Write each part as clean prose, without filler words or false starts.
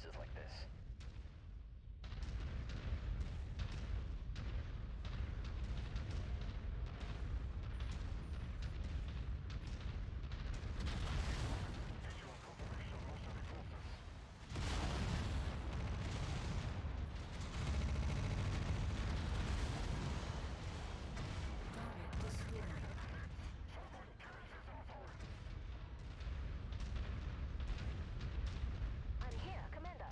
places like this. I'm here, Commander.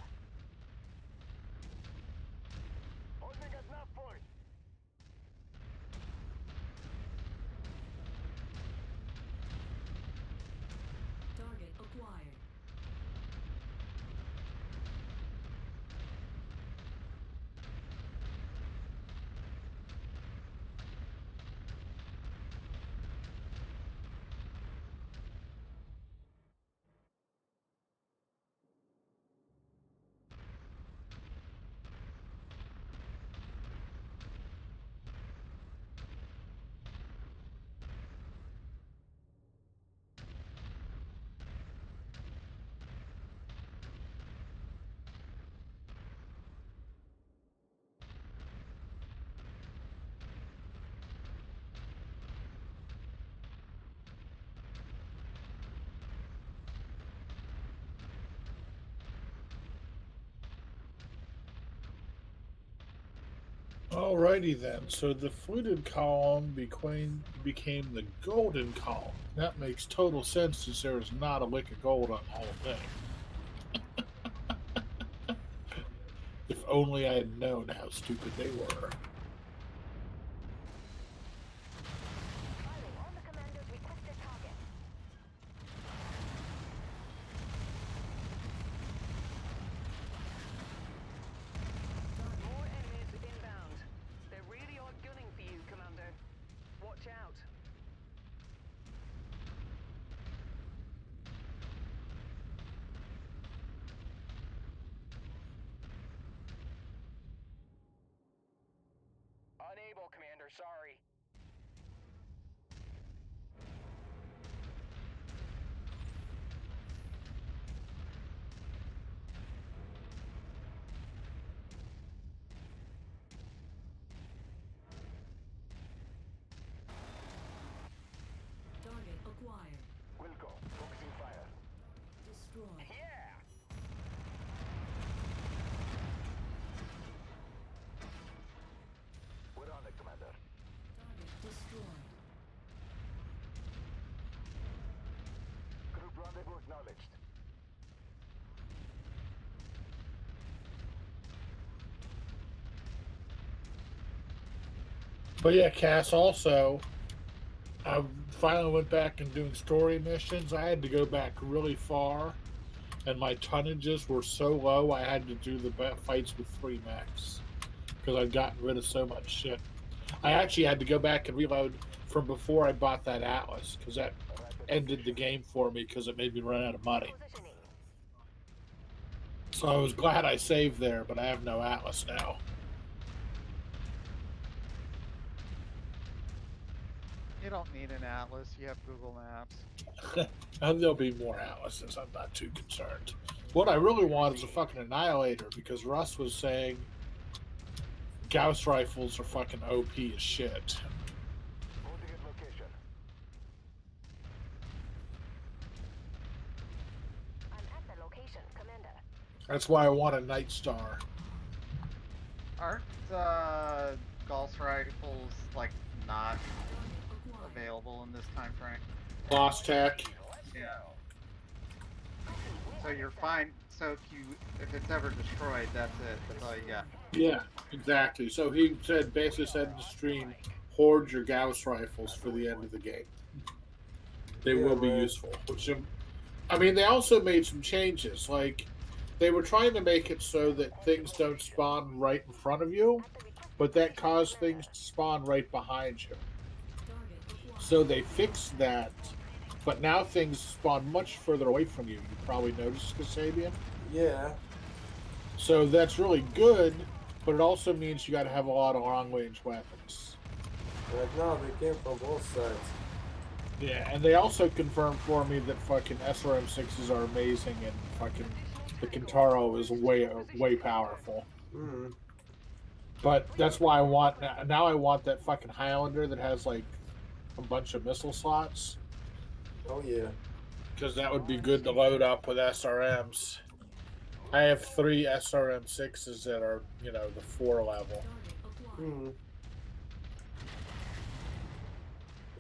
Holding at nav point. Target acquired. Alrighty then, so the fluted column became the golden column. That makes total sense since there is not a lick of gold on the whole thing. If only I had known how stupid they were. Firing on the commander's requested target. More enemies inbound. They really are gunning for you, Commander. Watch out. Unable, Commander, sorry. Target acquired. Wilco, focusing fire. Destroyed. Yeah! We're on it, Commander. Target destroyed. Group rendezvous acknowledged. But yeah, Cass, also, I finally went back and doing story missions. I had to go back really far, and my tonnages were so low I had to do the fights with 3 mechs because I'd gotten rid of so much shit. I actually had to go back and reload from before I bought that Atlas because that ended the game for me because it made me run out of money. Positioning. So I was glad I saved there, but I have no Atlas now. You don't need an atlas. You have Google Maps. And there'll be more Atlases. I'm not too concerned. What I really want is a fucking Annihilator because Russ was saying Gauss rifles are fucking OP as shit. Holding at location. I'm at the location, Commander. That's why I want a Night Star. Aren't Gauss rifles like not available in this time frame? Lost Tech. Yeah. So you're fine. So if it's ever destroyed, that's it. That's all you got. Yeah, exactly. So he basically said in the stream, hoard your Gauss rifles for the end of the game. They will be useful. Which, I mean, they also made some changes. Like, they were trying to make it so that things don't spawn right in front of you, but that caused things to spawn right behind you. So they fixed that, but now things spawn much further away from you. You probably noticed, Kasabian? Yeah. So that's really good, but it also means you got to have a lot of long-range weapons. Right now they came from both sides. Yeah, and they also confirmed for me that fucking SRM6s are amazing and fucking the Kintaro is way powerful. Mm. But that's why I want now. I want that fucking Highlander that has like a bunch of missile slots Oh yeah. because that would be good to load up with SRMs. I have 3 SRM6s that are, you know, the 4 level. Target acquired. Mm.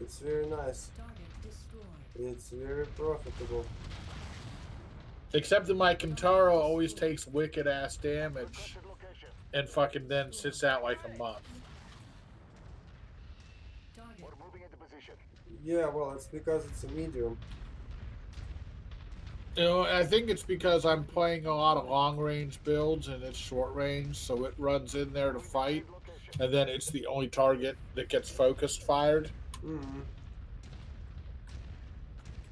It's very nice. Target destroyed. It's very profitable. Except that my Kintaro always takes wicked ass damage and fucking then sits out like a month. Target. Yeah, well, it's because it's a medium. You know, I think it's because I'm playing a lot of long range builds and it's short range, so it runs in there to fight, and then it's the only target that gets focused fired. Mm.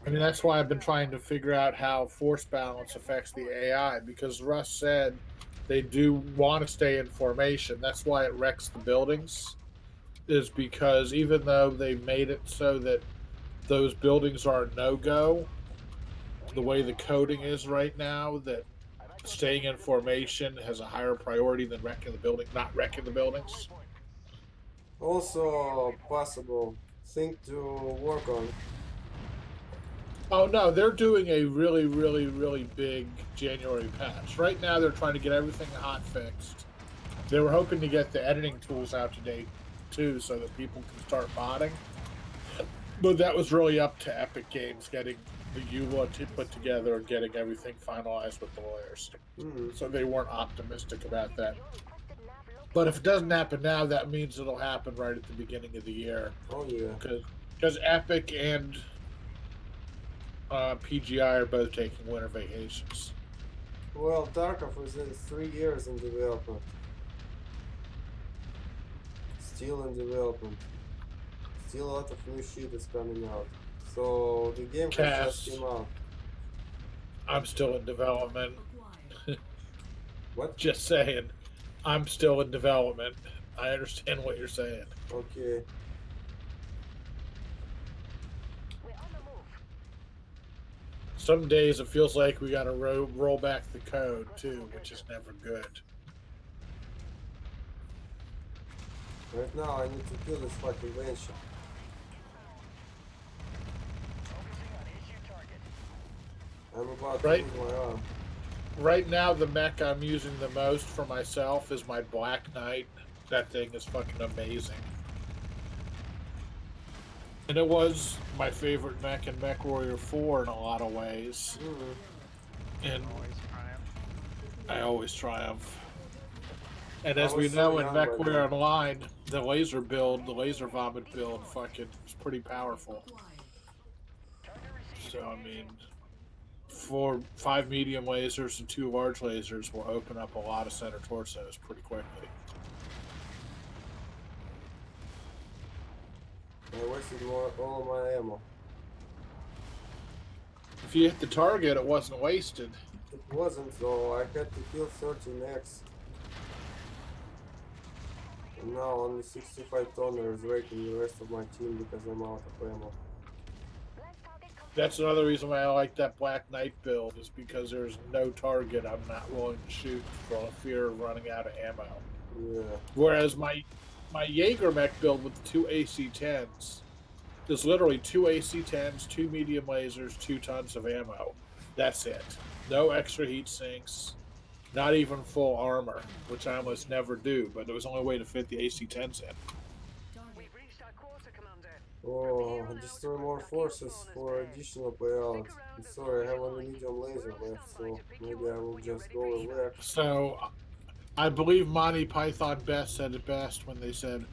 I mean, that's why I've been trying to figure out how force balance affects the AI, because Russ said they do want to stay in formation. That's why it wrecks the buildings, is because even though they made it so that those buildings are no-go, the way the coding is right now, that staying in formation has a higher priority than wrecking the building, not wrecking the buildings. Also possible thing to work on. Oh no, they're doing a really, really, really big January patch. Right now they're trying to get everything hot fixed. They were hoping to get the editing tools out today too, so that people can start modding. But that was really up to Epic Games getting the EULA to put together and getting everything finalized with the lawyers. Mm. So they weren't optimistic about that. But if it doesn't happen now, that means it'll happen right at the beginning of the year. Oh yeah. Because Epic and PGI are both taking winter vacations. Well, Tarkov is in 3 years in development. Still in development. Still a lot of new shit is coming out. So the game just came out. I'm still in development. Acquired. What? Just saying. I'm still in development. I understand what you're saying. Okay. Some days it feels like we gotta roll back the code too, which is never good. Right now I need to kill this fucking Banshee. I'm about to Right. lose my arm. Right now, the mech I'm using the most for myself is my Black Knight. That thing is fucking amazing. And it was my favorite mech in Mechwarrior 4 in a lot of ways. Mm. And Always triumph. I always triumph. And I as we was so know in young back Mechwarrior then. Online, the laser build, the laser vomit build, fucking is pretty powerful. So, I mean, 5 medium lasers and 2 large lasers will open up a lot of center torsos pretty quickly. I wasted all my ammo. If you hit the target, it wasn't wasted. It wasn't, so I had to kill 30 mechs. And now only 65 tonner is raking the rest of my team because I'm out of ammo. That's another reason why I like that Black Knight build, is because there's no target I'm not willing to shoot for fear of running out of ammo. Yeah. Whereas my Jaeger mech build with the 2 AC-10s is literally 2 AC-10s, 2 medium lasers, 2 tons of ammo. That's it. No extra heat sinks, not even full armor, which I almost never do, but it was the only way to fit the AC-10s in. We've reached our quarter, Commander. Oh, destroy more forces for additional payout. I'm sorry, I have only medium laser left, so maybe I will just go away. So I believe Monty Python Best said it best when they said,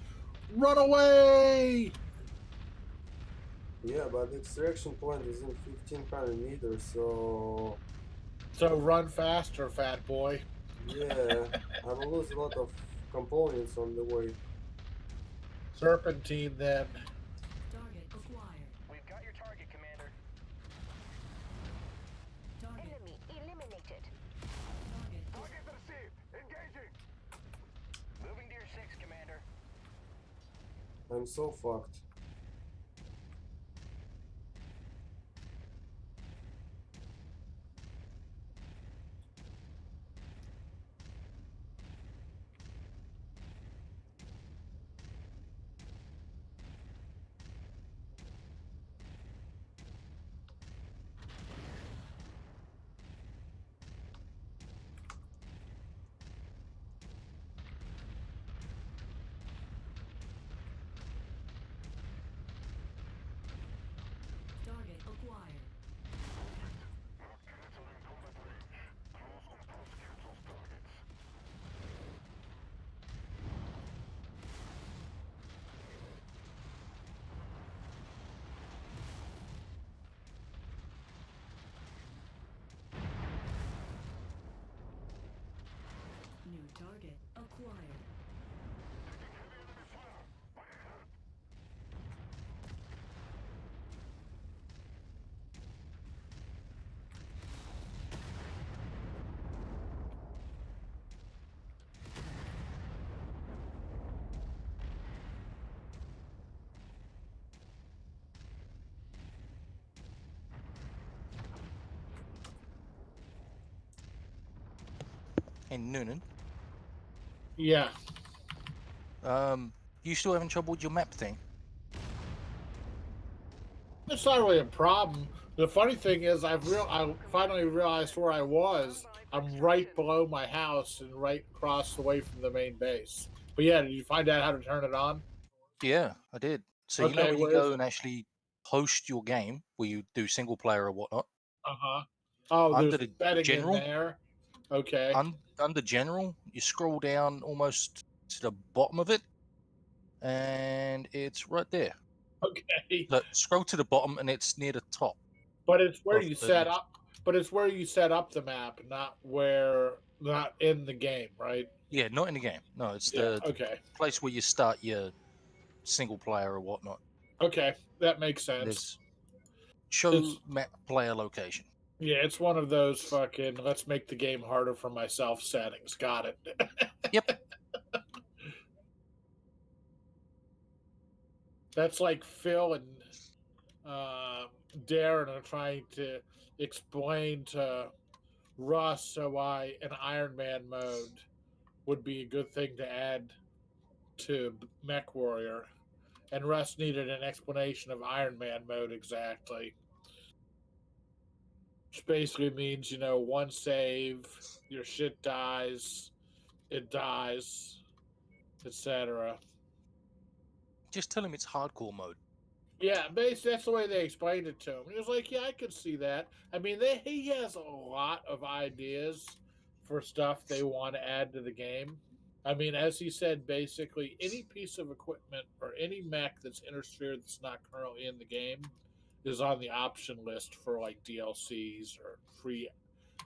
"Run away!" Yeah, but the extraction point is in 1500 meters, so So run faster, fat boy. yeah, I will lose a lot of components on the way. Serpentine, then. Target acquired. We've got your target, Commander. Target. Enemy eliminated. Target. received. Engaging. Moving to your 6, Commander. I'm so fucked. in Noonan. Yeah. You still having trouble with your map thing? It's not really a problem. The funny thing is, I finally realized where I was. I'm right below my house and right across the way from the main base. But yeah, did you find out how to turn it on? Yeah, I did. So you know Okay, when you where is go it? and actually host your game, where you do single player or whatnot, Uh-huh. Oh, under there's the betting in general, there. Okay. under general, you scroll down almost to the bottom of it, and it's right there. Okay. Look, scroll to the bottom, and it's near the top But it's where of you the set list. up. But it's where you set up the map, not in the game, right? Yeah, not in the game. No, it's Yeah. the Okay. place where you start your single player or whatnot. Okay, that makes sense. There's show It's map player location. yeah, it's one of those fucking let's make the game harder for myself settings. Got it. Yep. That's like Phil and Darren are trying to explain to Russ why an Iron Man mode would be a good thing to add to Mechwarrior. And Russ needed an explanation of Iron Man mode exactly. Which basically means, one save, your shit dies, it dies, etc. Just tell him it's hardcore mode. Yeah, basically that's the way they explained it to him. He was like, "Yeah, I could see that." I mean, he has a lot of ideas for stuff they want to add to the game. I mean, as he said, basically any piece of equipment or any mech that's interfered that's not currently in the game is on the option list for like DLCs or free.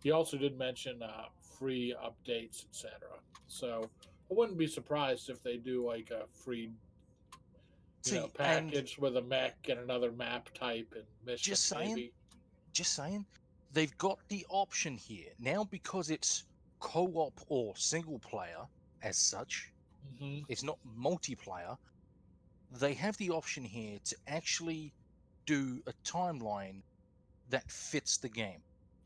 He also did mention free updates, etc. So I wouldn't be surprised if they do like a free See, and package with a mech and another map type and mission, just saying, maybe. they've got the option here now because it's co-op or single player as such. Hmm. It's not multiplayer. They have the option here to actually do a timeline that fits the game.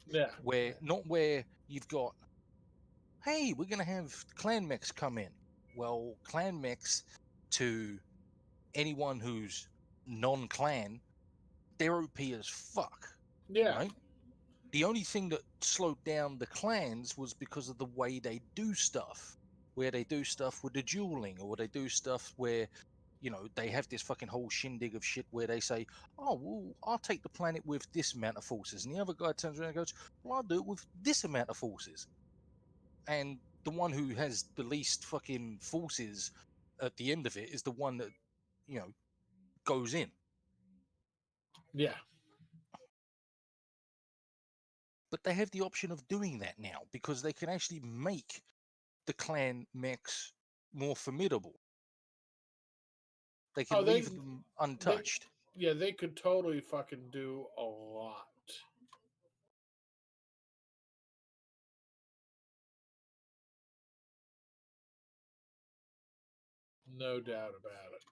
Yeah, Where you've got, hey, we're gonna have clan mechs come in. Well, clan mechs to anyone who's non-clan, they're OP as fuck, yeah, right? The only thing that slowed down the clans was because of the way they do stuff, where they do stuff with the dueling, or they do stuff where, they have this fucking whole shindig of shit where they say, oh, well, I'll take the planet with this amount of forces. And the other guy turns around and goes, well, I'll do it with this amount of forces. And the one who has the least fucking forces at the end of it is the one that, goes in. yeah. But they have the option of doing that now because they can actually make the clan mechs more formidable. They can Oh, leave them untouched. they could totally fucking do a lot. No doubt about it.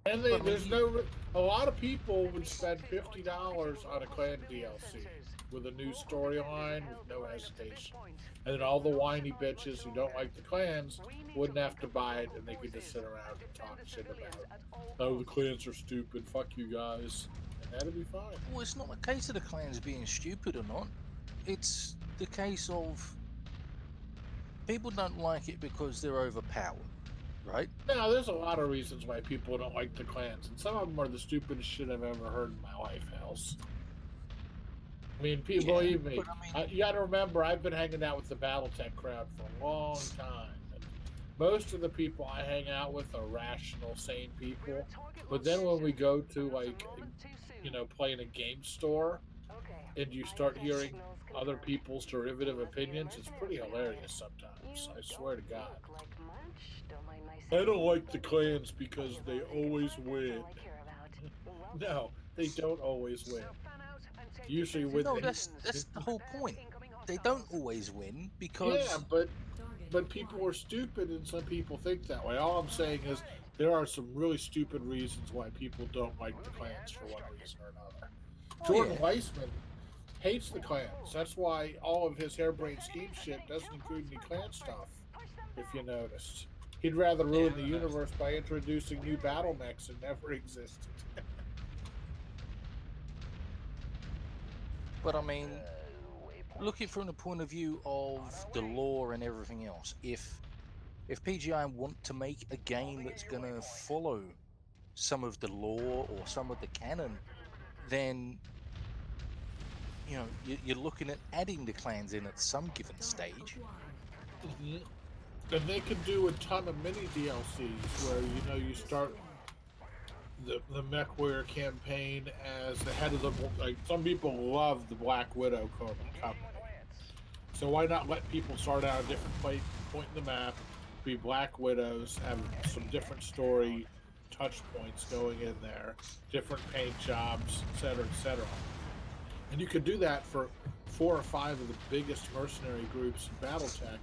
And But I mean, a lot of people would spend $50 on a clan DLC with a new storyline with no hesitation. And then all the whiny bitches who don't like the clans wouldn't have to buy it and they could just sit around and talk shit about, oh, the clans are stupid, fuck you guys. And that'd be fine. well, it's not a case of the clans being stupid or not. It's the case of people don't like it because they're overpowered, right? Now, there's a lot of reasons why people don't like the clans, and some of them are the stupidest shit I've ever heard in my life, Hells. I mean, people, believe me, but I mean, you gotta remember, I've been hanging out with the Battletech crowd for a long time. And most of the people I hang out with are rational, sane people. But then when we go to, like, play in a game store, and you start hearing other people's derivative opinions, it's pretty hilarious sometimes. I swear to God. I don't like the clans because they always win. No, they don't always win. Usually with no, that's the whole point. They don't always win because yeah, but people are stupid and some people think that way. All I'm saying is there are some really stupid reasons why people don't like the clans for one reason or another. Jordan Weissman hates the clans. That's why all of his harebrained scheme shit doesn't include any clan stuff, if you noticed. He'd rather ruin the universe by introducing new battle mechs that never existed. But I mean, look at it from the point of view of the lore and everything else. If PGI want to make a game that's gonna follow some of the lore or some of the canon, then you know you're looking at adding the clans in at some given stage. And they could do a ton of mini DLCs where you start the Mechwarrior campaign as the head of the, like, some people love the Black Widow company. So why not let people start out a different point in the map, be Black Widows, have some different story touch points going in there, different paint jobs, etc., etc. And you could do that for 4 or 5 of the biggest mercenary groups in BattleTech,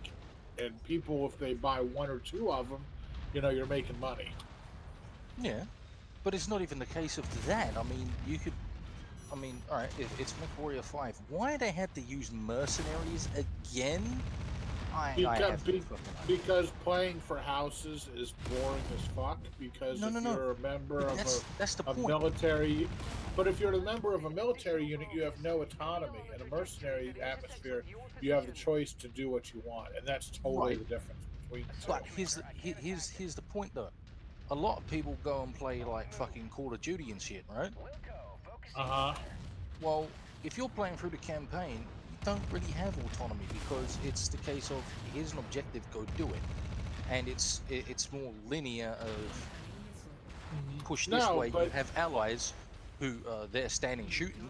and people, if they buy 1 or 2 of them, you're making money. Yeah, but it's not even the case of that. I mean, all right, it's Mechwarrior 5. Why they had to use Mercenaries again? Because playing for houses is boring as fuck. Because you're a member of a military, but if you're a member of a military unit, you have no autonomy. In a mercenary atmosphere, you have the choice to do what you want, and that's totally the difference between the two. But here's the point though. A lot of people go and play like fucking Call of Duty and shit, right? Well, if you're playing through the campaign, you don't really have autonomy because it's the case of here's an objective, go do it, and it's more linear of push this way. You have allies who they're standing shooting.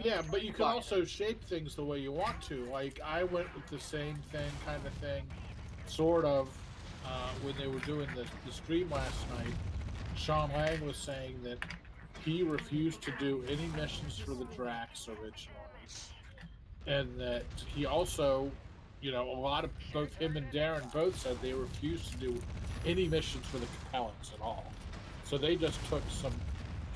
Yeah, but you can also shape things the way you want to. Like, I went with the same thing, kind of thing, sort of, when they were doing the stream last night. Sean Lang was saying that he refused to do any missions for the Drax originally, and that he also, a lot of, both him and Darren both said they refused to do any missions for the Capellans at all. So they just took some,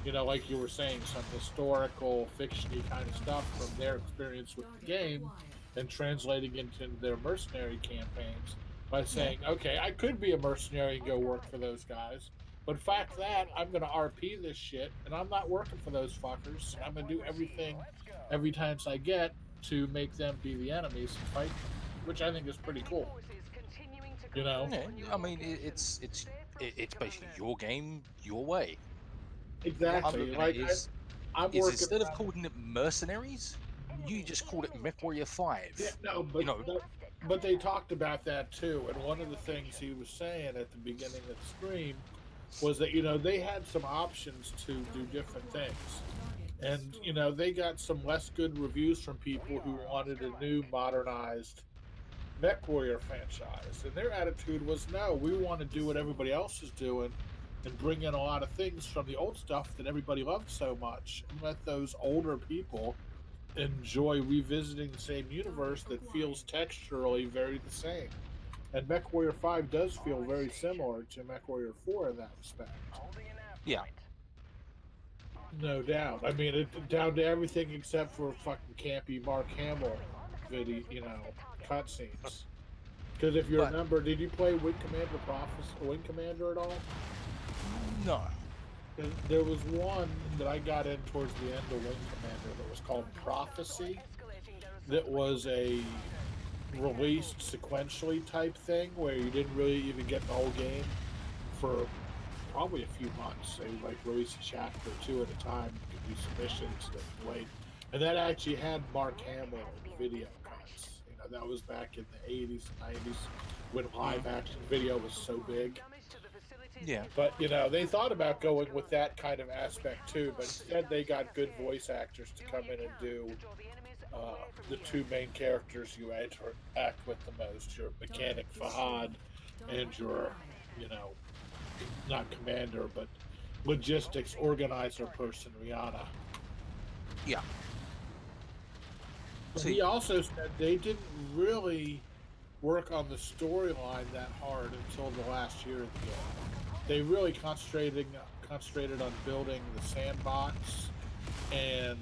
like you were saying, some historical, fiction-y kind of stuff from their experience with the game and translating into their mercenary campaigns by saying, okay, I could be a mercenary and go work for those guys, but fact that, I'm going to RP this shit, and I'm not working for those fuckers. I'm going to do everything every chance I get to make them be the enemies and fight them, which I think is pretty cool. Yeah, I mean, it's basically your game, your way. Exactly. Like, I'm working instead of calling it Mercenaries, you just called it Mechwarrior 5. Yeah, no, but they talked about that too, and one of the things he was saying at the beginning of the stream was that, they had some options to do different things. And, they got some less good reviews from people who wanted a new, modernized Mechwarrior franchise. And their attitude was, no, we want to do what everybody else is doing and bring in a lot of things from the old stuff that everybody loved so much, and let those older people enjoy revisiting the same universe that feels texturally very the same. And Mechwarrior 5 does feel very similar to Mechwarrior 4 in that respect. Yeah. No doubt. I mean, it's down to everything except for fucking campy Mark Hamill video, cutscenes. Because if you remember, did you play Wing Commander at all? No. There was one that I got in towards the end of Wing Commander that was called Prophecy. That was a released sequentially type thing where you didn't really even get the whole game for probably a few months. They would release a chapter or 2 at a time. You could do submissions and wait. And that actually had Mark Hamill video cuts. That was back in the 80s and 90s when live action video was so big. Yeah. But, they thought about going with that kind of aspect too, but instead they got good voice actors to come in and do the 2 main characters you interact with the most, your mechanic Fahad and your, not commander, but logistics organizer person, Rihanna. Yeah. He also said they didn't really work on the storyline that hard until the last year of the game. They really concentrated on building the sandbox and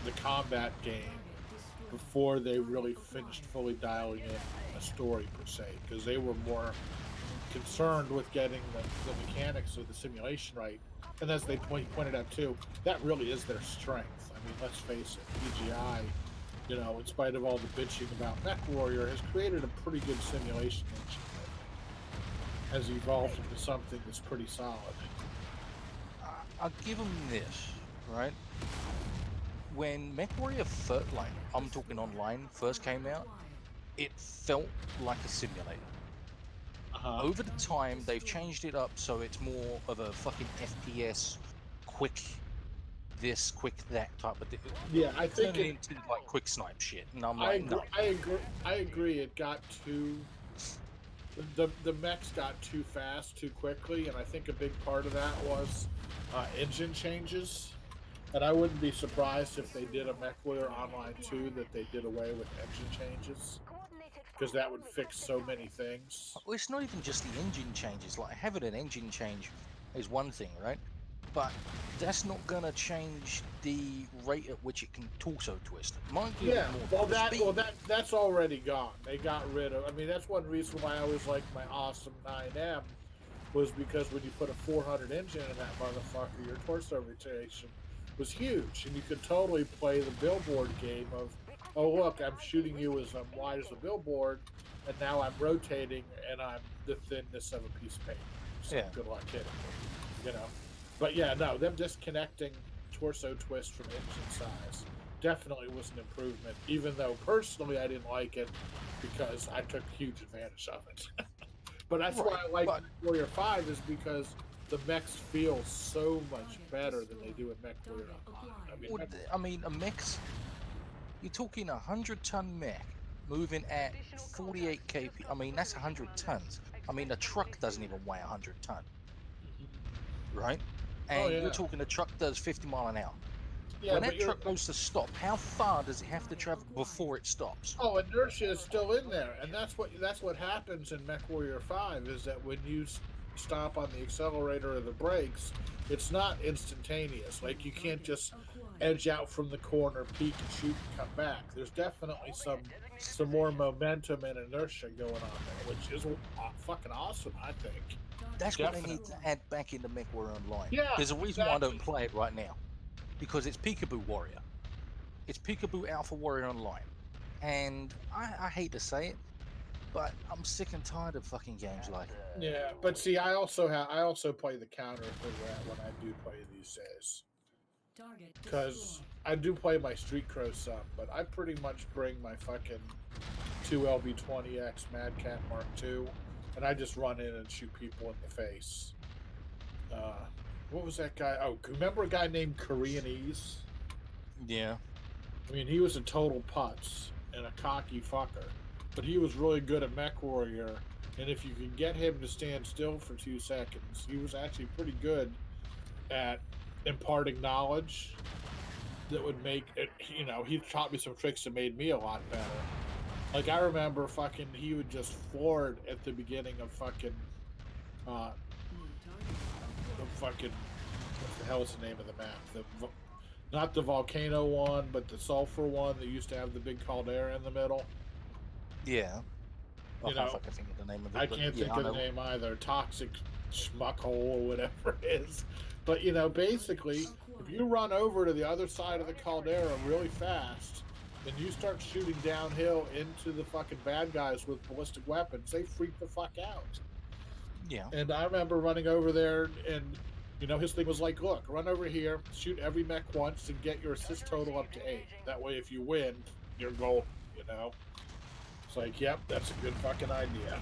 the combat game before they really finished fully dialing in a story per se, because they were more concerned with getting the mechanics of the simulation right. And as they pointed out too, that really is their strength. I mean, let's face it, PGI, you know, in spite of all the bitching about Mechwarrior, has created a pretty good simulation engine that has evolved into something that's pretty solid. I'll give them this, right? When Mechwarrior first, like, I'm talking online, first came out, it felt like a simulator. Over the time, they've changed it up so it's more of a fucking FPS, quick this, quick that type of thing. Yeah, I think turning into like quick snipe shit, and I'm I like, no. I agree. It got too. The mechs got too fast too quickly, and I think a big part of that was engine changes. And I wouldn't be surprised if they did a Mechwarrior Online 2 that they did away with engine changes, because that would fix so many things. Well, it's not even just the engine changes. Like, having an engine change is one thing, right? But that's not gonna change the rate at which it can torso twist. It might give it more speed. That's already gone. They got rid of. I mean, that's one reason why I always liked my awesome 9M, was because when you put a 400 engine in that motherfucker, your torso rotation was huge, and you could totally play the billboard game of, oh look, I'm shooting you as I'm wide as a billboard, and now I'm rotating, and I'm the thinness of a piece of paper. So Yeah. good luck hitting me, you know. But yeah, no, them disconnecting torso twist from engine size definitely was an improvement, even though personally I didn't like it because I took huge advantage of it. But that's why I like Warrior 5, is because the mechs feel so much better than they do in Mechwarrior Online. I mean, a mech's, you're talking 100-ton mech moving at 48 kp. I mean, that's 100 tons. I mean, a truck doesn't even weigh 100 ton, right? And you're talking a truck does 50 mile an hour. Yeah, when that truck goes to stop, how far does it have to travel before it stops? Oh, inertia is still in there, and that's what happens in Mechwarrior 5, is that when you stop on the accelerator or the brakes, it's not instantaneous. Like, you can't just edge out from the corner, peek and shoot and come back. There's definitely some more momentum and inertia going on there, which is fucking awesome, I think. That's what they need to add back into Mechwarrior Online. Yeah, there's a reason why I don't play it right now, because it's Peekaboo Warrior. It's Peekaboo Alpha Warrior Online, and I hate to say it, but I'm sick and tired of fucking games like it. Yeah, but see, I also play the counter for that when I do play these days, because I do play my Street Crow some, but I pretty much bring my fucking 2 LB20X Mad Cat Mark II, and I just run in and shoot people in the face. What was that guy? Oh, remember a guy named Koreanese? Yeah. I mean, he was a total putz and a cocky fucker, but he was really good at Mechwarrior, and if you could get him to stand still for 2 seconds, he was actually pretty good at imparting knowledge that would make it, you know, he taught me some tricks that made me a lot better. Like, I remember fucking, he would just floor it at the beginning of fucking, what the hell is the name of the map? Not the volcano one, but the sulfur one that used to have the big caldera in the middle. Yeah. You know, I can think of the name of it. I can't think of the name either. Toxic schmuck hole or whatever it is. But, you know, basically, if you run over to the other side of the caldera really fast, and you start shooting downhill into the fucking bad guys with ballistic weapons, they freak the fuck out. Yeah. And I remember running over there, and, you know, his thing was like, look, run over here, shoot every mech once, and get your assist total up to 8. That way, if you win, you're golden, you know? It's like, yep, that's a good fucking idea.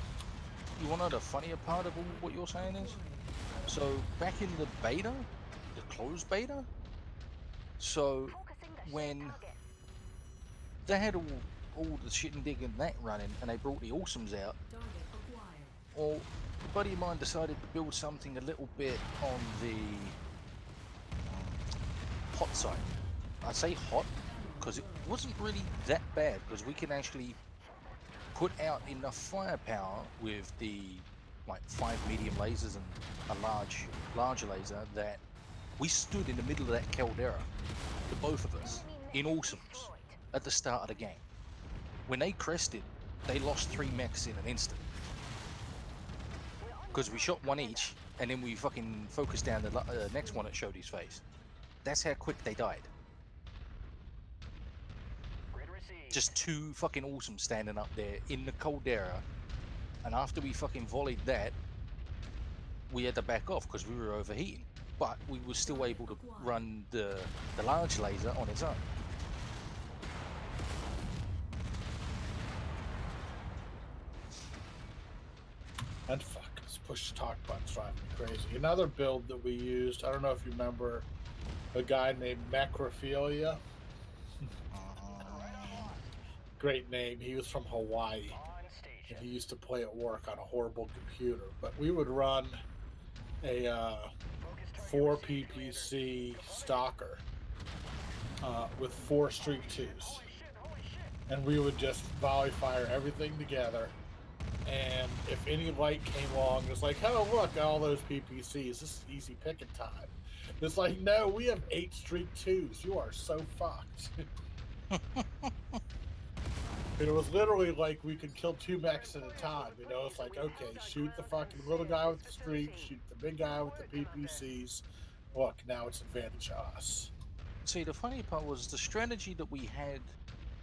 You want to know the funnier part of what you're saying is? So, back in the beta, the closed beta, so when they had all the shit and dig and that running, and they brought the awesomes out, well, a buddy of mine decided to build something a little bit on the hot side. I say hot because it wasn't really that bad, because we can actually put out enough firepower with the 5 medium lasers and a larger laser that we stood in the middle of that caldera, the both of us, in Awesomes at the start of the game. When they crested, they lost 3 mechs in an instant. Because we shot one each, and then we fucking focused down the next one that showed his face. That's how quick they died. Just 2 fucking Awesomes standing up there in the caldera, and after we fucking volleyed that, we had to back off because we were overheating. But we were still able to run the large laser on its own. And fuck, this push talk button's driving me crazy. Another build that we used, I don't know if you remember a guy named Mechwarrior. Great name. He was from Hawaii. And he used to play at work on a horrible computer. But we would run a 4 PPC stalker with 4 streak 2s. And we would just volley fire everything together. And if any light came along, it's like, oh, look, all those PPCs. This is easy picking time. It's like, no, we have 8 streak 2s. You are so fucked. It was literally like we could kill 2 mechs at a time. You know, it's like, okay, shoot the fucking little guy with the streak, shoot the big guy with the PPCs. Look, now it's advantage us. See, the funny part was the strategy that we had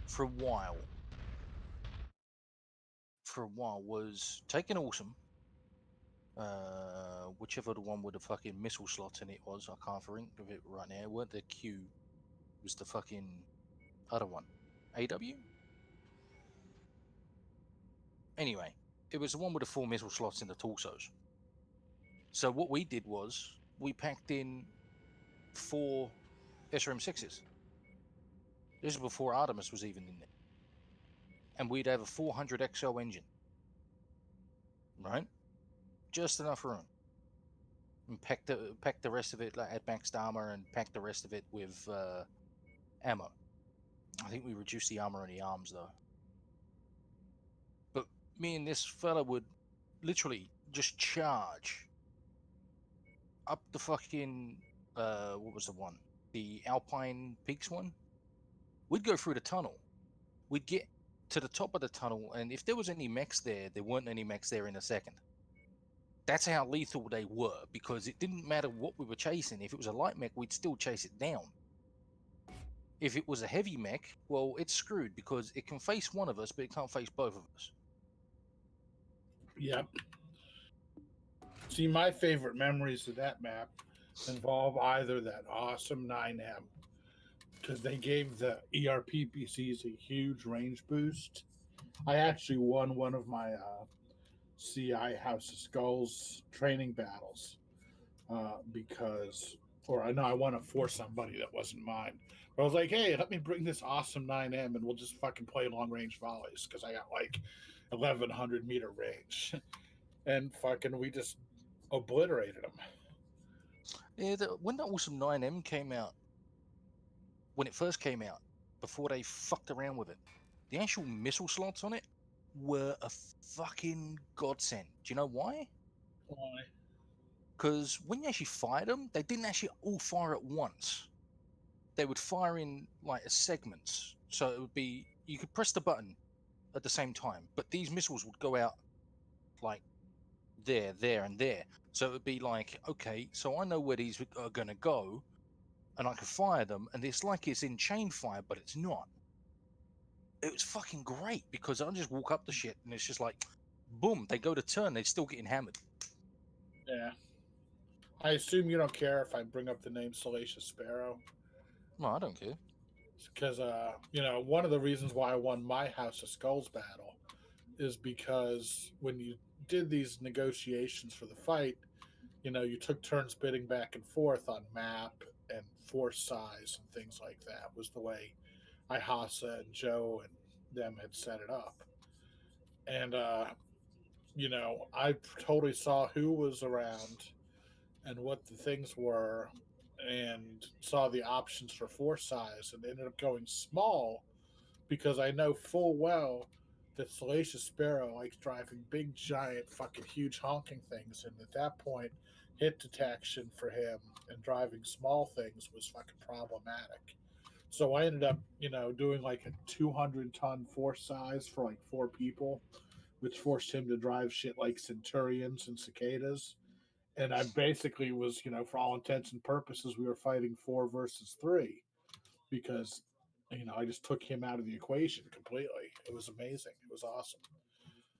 for a while was take an Awesome, whichever the one with the fucking missile slots in it was. I can't think of it right now. It weren't the Q, it was the fucking other one. AW? Anyway, it was the one with the 4 missile slots in the torsos. So what we did was we packed in 4 SRM6s. This is before Artemis was even in there. And we'd have a 400 XO engine. Right? Just enough room. And pack the rest of it, like, at maxed armor, and pack the rest of it with ammo. I think we reduced the armor on the arms though. But me and this fella would literally just charge up the fucking what was the one? The Alpine Peaks one? We'd go through the tunnel. We'd get to the top of the tunnel, and if there was any mechs there weren't any mechs there in a second. That's how lethal they were, because it didn't matter what we were chasing. If it was a light mech, we'd still chase it down. If it was a heavy mech, well, it's screwed, because it can face one of us, but it can't face both of us. Yep. See, my favorite memories of that map involve either that awesome 9M, because they gave the ERPPCs a huge range boost. I actually won one of my CI House of Skulls training battles because, or I know I won it for somebody that wasn't mine. But I was like, hey, let me bring this awesome 9M and we'll just fucking play long range volleys because I got like 1,100 meter range. And fucking we just obliterated them. Yeah, when that awesome 9M came out, when it first came out, before they fucked around with it, the actual missile slots on it were a fucking godsend. Do you know why? Why? Because when you actually fired them, they didn't actually all fire at once. They would fire in like segments. So it would be, you could press the button at the same time, but these missiles would go out like there, and there. So it would be like, okay, so I know where these are going to go, and I can fire them, and it's like it's in chain fire, but it's not. It was fucking great, because I just walk up the shit, and it's just like, boom, they go to turn, they're still getting hammered. Yeah. I assume you don't care if I bring up the name Salacious Sparrow. No, I don't care. Because, you know, one of the reasons why I won my House of Skulls battle is because when you did these negotiations for the fight, you know, you took turns bidding back and forth on map and force size and things like that, was the way Ihasa and Joe and them had set it up. And, you know, I totally saw who was around and what the things were and saw the options for force size and ended up going small because I know full well that Salacious Sparrow likes driving big, giant, fucking huge honking things. And at that point, hit detection for him and driving small things was fucking problematic. So I ended up, doing like a 200-ton force size for like 4 people, which forced him to drive shit like Centurions and Cicadas. And I basically was, for all intents and purposes, we were fighting 4 versus 3 because, I just took him out of the equation completely. It was amazing. It was awesome.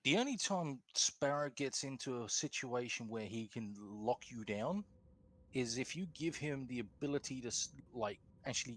The only time Sparrow gets into a situation where he can lock you down is if you give him the ability to like actually